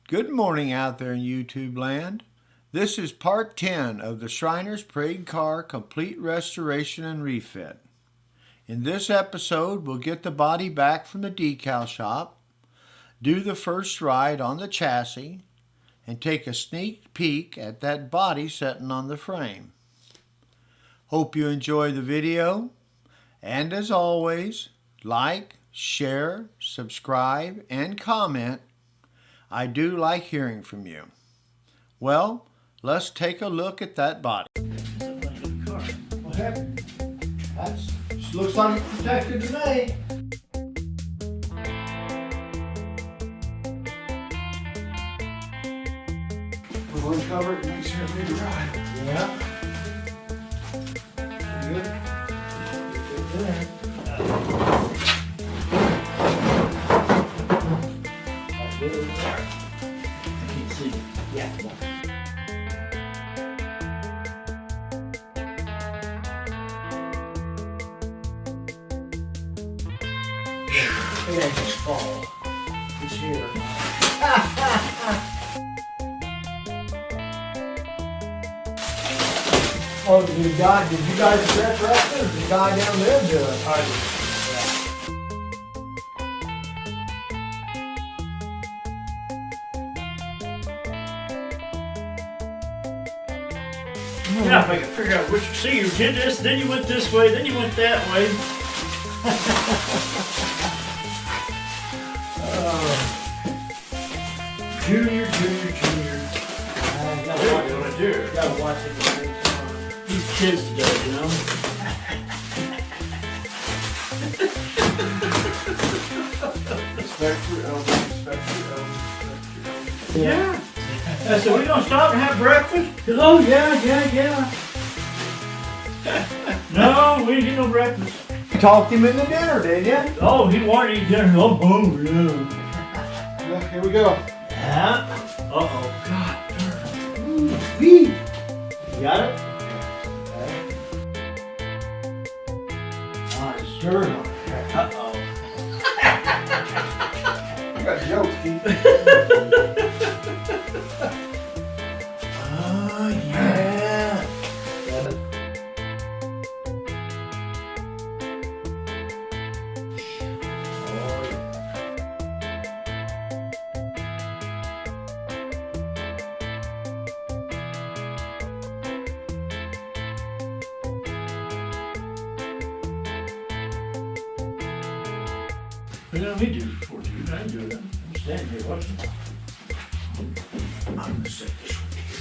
Good morning out there in YouTube land. This is part 10 of the Shriner's Parade Car Complete Restoration and Refit. In this episode, we'll get the body back from the decal shop, do the first ride on the chassis, and take a sneak peek at that body sitting on the frame. Hope you enjoy the video, and as always, like, share, subscribe, and comment. I do like hearing from you. Well, let's take a look at that body. What happened? That looks like it's protected to me. We'll uncover it and make sure it's right. Yeah. Pretty good. Good there. That's good over there. I can't see it. Yeah, come on. It ain't just fall. It's here. Oh, did you guys address Refit, or did the guy down there do it? I did. Yeah, if I could figure out which. See, you did this, then you went this way, then you went that way. Junior. What are you gonna do? Gotta watch it. These kids today, you know. Respect your elders, respect your elders, respect your elders. Yeah. I said, we gonna stop and have breakfast? Oh, yeah. No, we didn't get no breakfast. You talked him into dinner, did you? Oh, he wanted to eat dinner. Oh, yeah. Yeah, here we go. Yeah. Uh-oh. God. Wee. You got it? Ah, it's dirt on there. Uh-oh. You got jokes, Keith. Oh, yeah. Got it. What did we do before you? I didn't do it. I'm standing here watching. I'm gonna set this one here.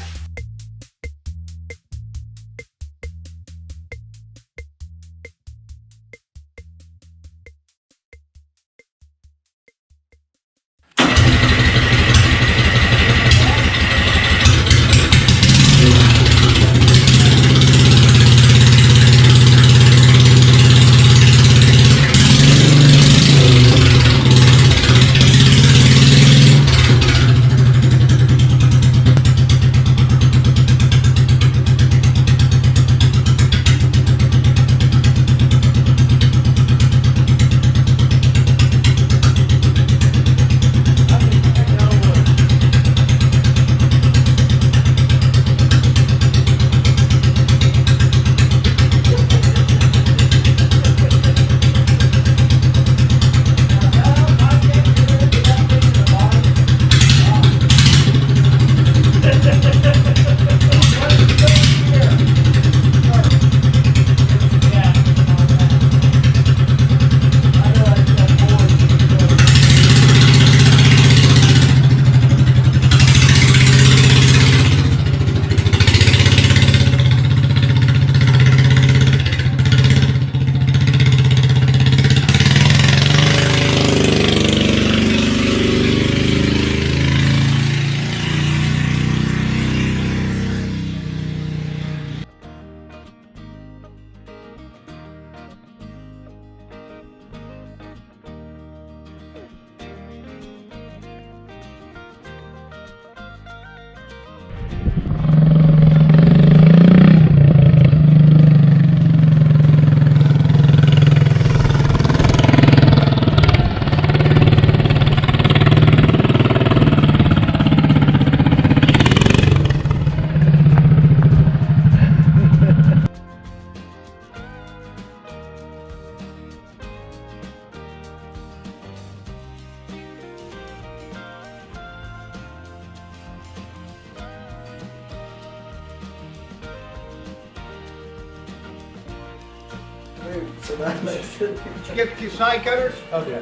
Skip your side cutters. Okay.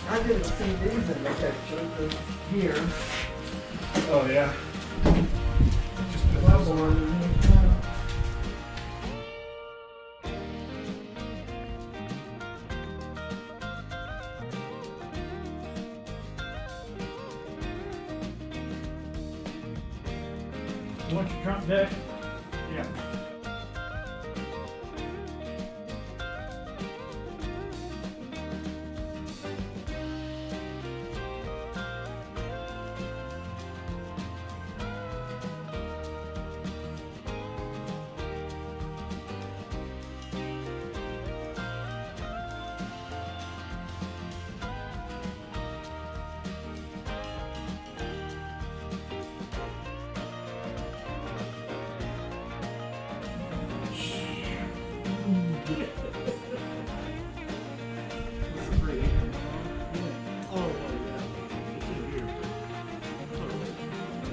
I didn't see these in the picture here. Oh, yeah. Just the level underneath that. You want your trunk deck? Yeah.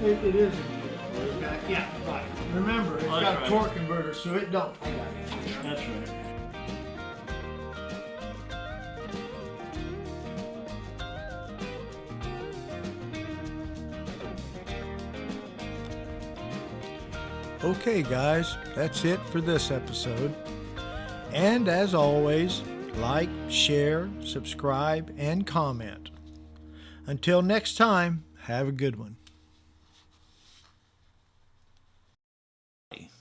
It is. Yeah, right. Remember, it's That's got a right. torque converter, so it don't. I got it. That's right. Okay, guys, that's it for this episode. And as always, like, share, subscribe, and comment. Until next time, have a good one.